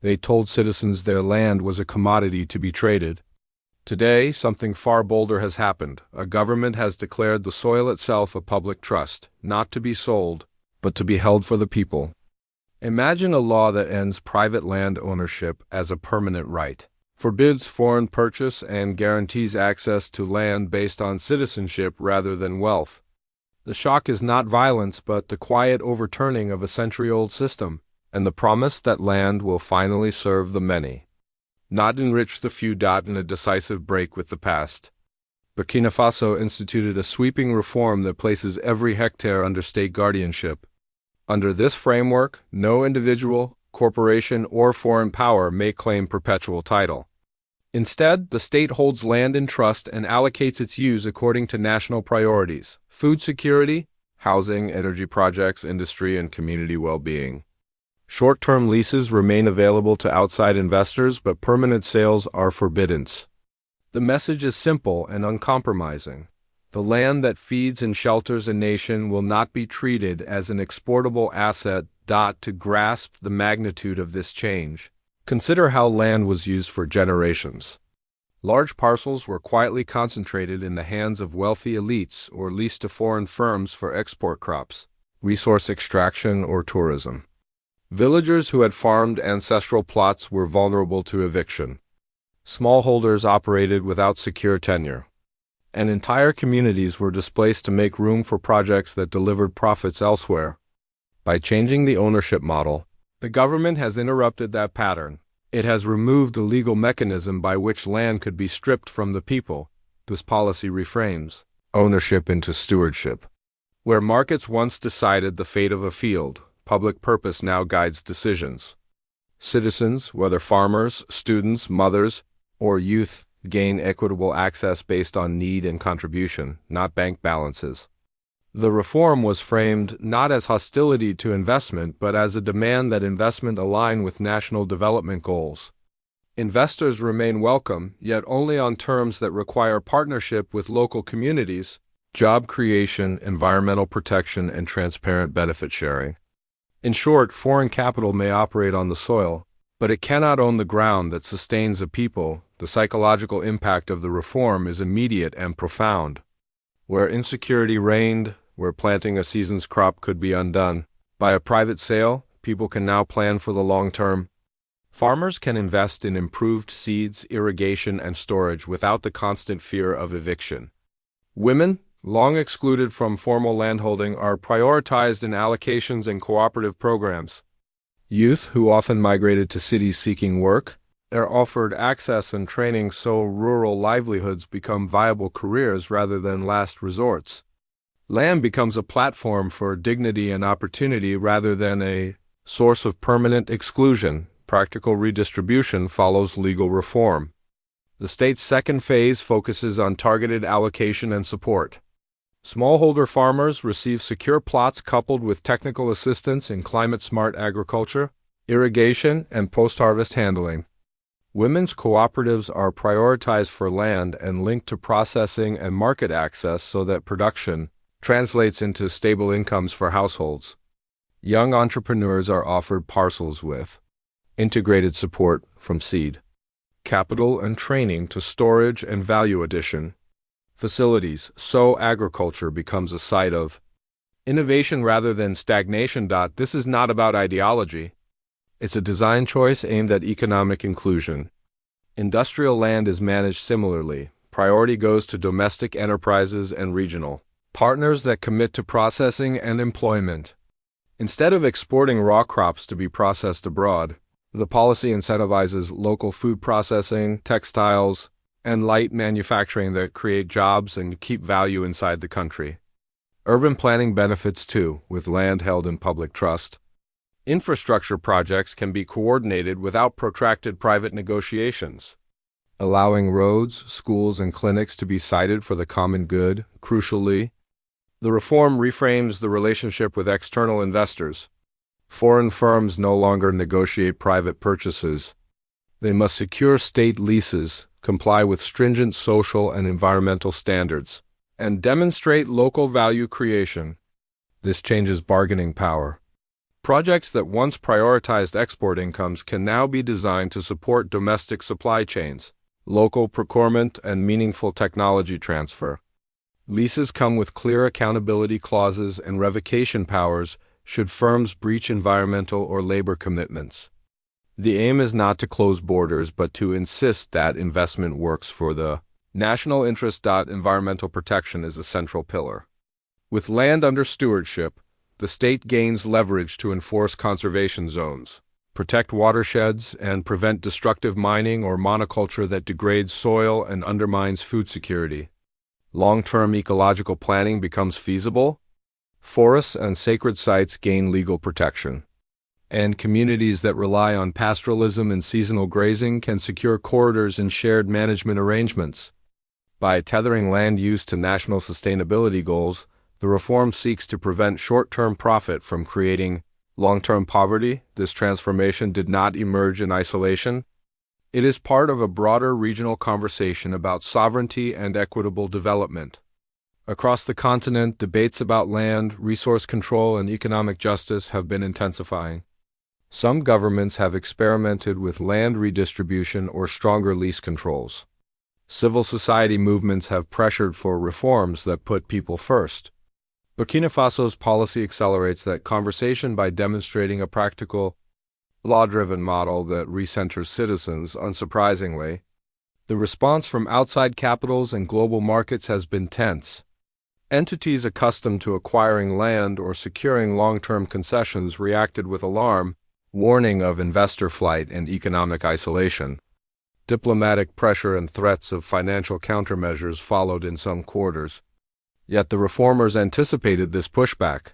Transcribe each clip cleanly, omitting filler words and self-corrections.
They told citizens their land was a commodity to be traded. Today, something far bolder has happened. A government has declared the soil itself a public trust, not to be sold, but to be held for the people. Imagine a law that ends private land ownership as a permanent right, forbids foreign purchase, and guarantees access to land based on citizenship rather than wealth. The shock is not violence, but the quiet overturning of a century-old system, and the promise that land will finally serve the many, not enrich the few. In a decisive break with the past, Burkina Faso instituted a sweeping reform that places every hectare under state guardianship. Under this framework, no individual, corporation, or foreign power may claim perpetual title. Instead, the state holds land in trust and allocates its use according to national priorities: food security, housing, energy projects, industry, and community well-being. Short-term leases remain available to outside investors, but permanent sales are forbidden. The message is simple and uncompromising. The land that feeds and shelters a nation will not be treated as an exportable asset. To grasp the magnitude of this change, consider how land was used for generations. Large parcels were quietly concentrated in the hands of wealthy elites or leased to foreign firms for export crops, resource extraction, or tourism. Villagers who had farmed ancestral plots were vulnerable to eviction. Smallholders operated without secure tenure, and entire communities were displaced to make room for projects that delivered profits elsewhere. By changing the ownership model, the government has interrupted that pattern. It has removed the legal mechanism by which land could be stripped from the people. This policy reframes ownership into stewardship. Where markets once decided the fate of a field, public purpose now guides decisions. Citizens, whether farmers, students, mothers, or youth, gain equitable access based on need and contribution, not bank balances. The reform was framed not as hostility to investment, but as a demand that investment align with national development goals. Investors remain welcome, yet only on terms that require partnership with local communities, job creation, environmental protection, and transparent benefit sharing. In short, foreign capital may operate on the soil, but it cannot own the ground that sustains a people. The psychological impact of the reform is immediate and profound. Where insecurity reigned, where planting a season's crop could be undone by a private sale, people can now plan for the long term. Farmers can invest in improved seeds, irrigation, and storage without the constant fear of eviction. Women, long excluded from formal landholding, are prioritized in allocations and cooperative programs. Youth, who often migrated to cities seeking work, are offered access and training so rural livelihoods become viable careers rather than last resorts. Land becomes a platform for dignity and opportunity rather than a source of permanent exclusion. Practical redistribution follows legal reform. The state's second phase focuses on targeted allocation and support. Smallholder farmers receive secure plots coupled with technical assistance in climate-smart agriculture, irrigation, and post-harvest handling. Women's cooperatives are prioritized for land and linked to processing and market access so that production translates into stable incomes for households. Young entrepreneurs are offered parcels with integrated support from seed, capital, and training to storage and value addition facilities, so agriculture becomes a site of innovation rather than stagnation. This is not about ideology. It's a design choice aimed at economic inclusion. Industrial land is managed similarly. Priority goes to domestic enterprises and regional partners that commit to processing and employment. Instead of exporting raw crops to be processed abroad, the policy incentivizes local food processing, textiles, and light manufacturing that create jobs and keep value inside the country. Urban planning benefits too, with land held in public trust. Infrastructure projects can be coordinated without protracted private negotiations, allowing roads, schools, and clinics to be sited for the common good. Crucially, the reform reframes the relationship with external investors. Foreign firms no longer negotiate private purchases. They must secure state leases, comply with stringent social and environmental standards, and demonstrate local value creation. This changes bargaining power. Projects that once prioritized export incomes can now be designed to support domestic supply chains, local procurement, and meaningful technology transfer. Leases come with clear accountability clauses and revocation powers should firms breach environmental or labor commitments. The aim is not to close borders, but to insist that investment works for the national interest. Environmental protection is a central pillar. With land under stewardship, the state gains leverage to enforce conservation zones, protect watersheds, and prevent destructive mining or monoculture that degrades soil and undermines food security. Long-term ecological planning becomes feasible, forests and sacred sites gain legal protection, and communities that rely on pastoralism and seasonal grazing can secure corridors and shared management arrangements. By tethering land use to national sustainability goals, the reform seeks to prevent short-term profit from creating long-term poverty. This transformation did not emerge in isolation. It is part of a broader regional conversation about sovereignty and equitable development. Across the continent, debates about land, resource control, and economic justice have been intensifying. Some governments have experimented with land redistribution or stronger lease controls. Civil society movements have pressured for reforms that put people first. Burkina Faso's policy accelerates that conversation by demonstrating a practical, law-driven model that recenters citizens. Unsurprisingly, the response from outside capitals and global markets has been tense. Entities accustomed to acquiring land or securing long-term concessions reacted with alarm, warning of investor flight and economic isolation. Diplomatic pressure and threats of financial countermeasures followed in some quarters. Yet the reformers anticipated this pushback.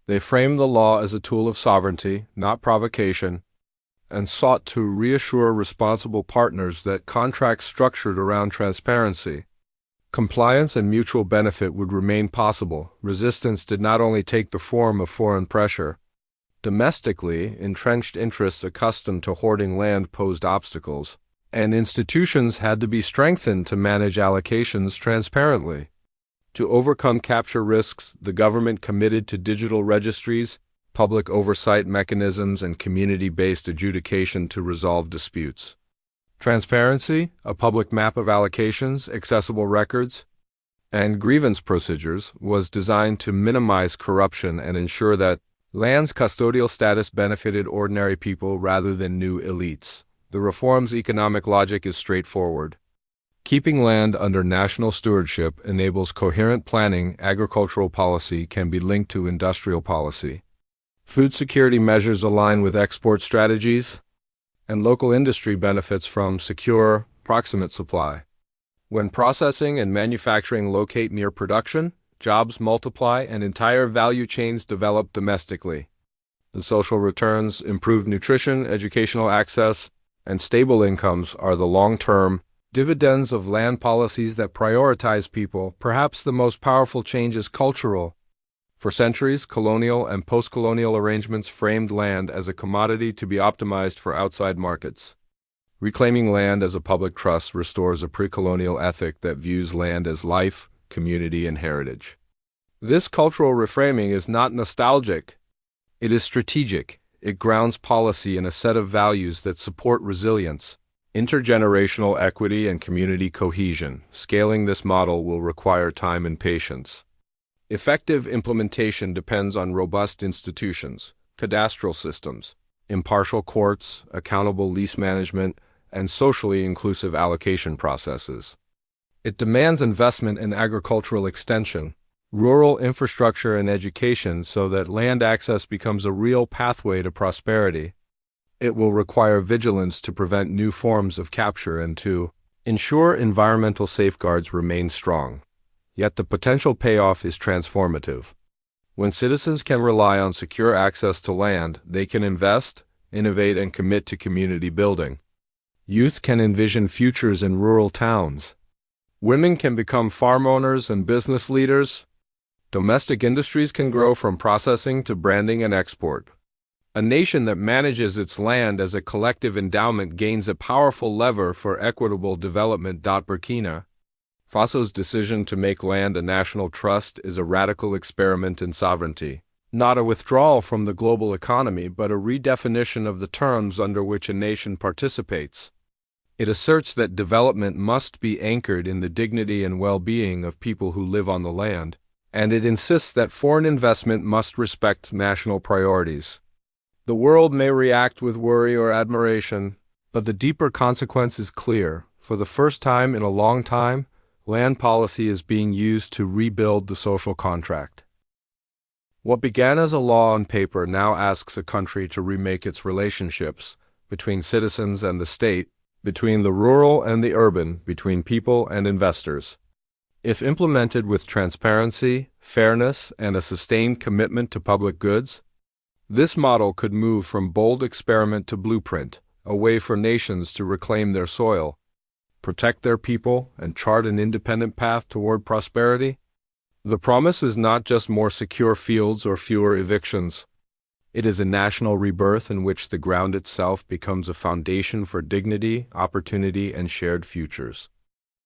They framed the law as a tool of sovereignty, not provocation, and sought to reassure responsible partners that contracts structured around transparency, compliance, and mutual benefit would remain possible. Resistance did not only take the form of foreign pressure. Domestically, entrenched interests accustomed to hoarding land posed obstacles, and institutions had to be strengthened to manage allocations transparently. To overcome capture risks, the government committed to digital registries, public oversight mechanisms, and community-based adjudication to resolve disputes. Transparency, a public map of allocations, accessible records, and grievance procedures was designed to minimize corruption and ensure that land's custodial status benefited ordinary people rather than new elites. The reform's economic logic is straightforward. Keeping land under national stewardship enables coherent planning. Agricultural policy can be linked to industrial policy. Food security measures align with export strategies, and local industry benefits from secure, proximate supply. When processing and manufacturing locate near production, jobs multiply and entire value chains develop domestically. The social returns, improved nutrition, educational access, and stable incomes are the long-term dividends of land policies that prioritize people. Perhaps the most powerful change is cultural. For centuries, colonial and post-colonial arrangements framed land as a commodity to be optimized for outside markets. Reclaiming land as a public trust restores a pre-colonial ethic that views land as life, community, and heritage. This cultural reframing is not nostalgic. It is strategic. It grounds policy in a set of values that support resilience, intergenerational equity, and community cohesion. Scaling this model will require time and patience. Effective implementation depends on robust institutions, cadastral systems, impartial courts, accountable lease management, and socially inclusive allocation processes. It demands investment in agricultural extension, rural infrastructure, and education so that land access becomes a real pathway to prosperity. It will require vigilance to prevent new forms of capture and to ensure environmental safeguards remain strong. Yet the potential payoff is transformative. When citizens can rely on secure access to land, they can invest, innovate, and commit to community building. Youth can envision futures in rural towns. Women can become farm owners and business leaders. Domestic industries can grow from processing to branding and export. A nation that manages its land as a collective endowment gains a powerful lever for equitable development. Burkina Faso's decision to make land a national trust is a radical experiment in sovereignty. Not a withdrawal from the global economy, but a redefinition of the terms under which a nation participates. It asserts that development must be anchored in the dignity and well-being of people who live on the land, and it insists that foreign investment must respect national priorities. The world may react with worry or admiration, but the deeper consequence is clear. For the first time in a long time, land policy is being used to rebuild the social contract. What began as a law on paper now asks a country to remake its relationships between citizens and the state, between the rural and the urban, between people and investors. If implemented with transparency, fairness, and a sustained commitment to public goods, this model could move from bold experiment to blueprint, a way for nations to reclaim their soil, protect their people, and chart an independent path toward prosperity. The promise is not just more secure fields or fewer evictions. It is a national rebirth in which the ground itself becomes a foundation for dignity, opportunity, and shared futures.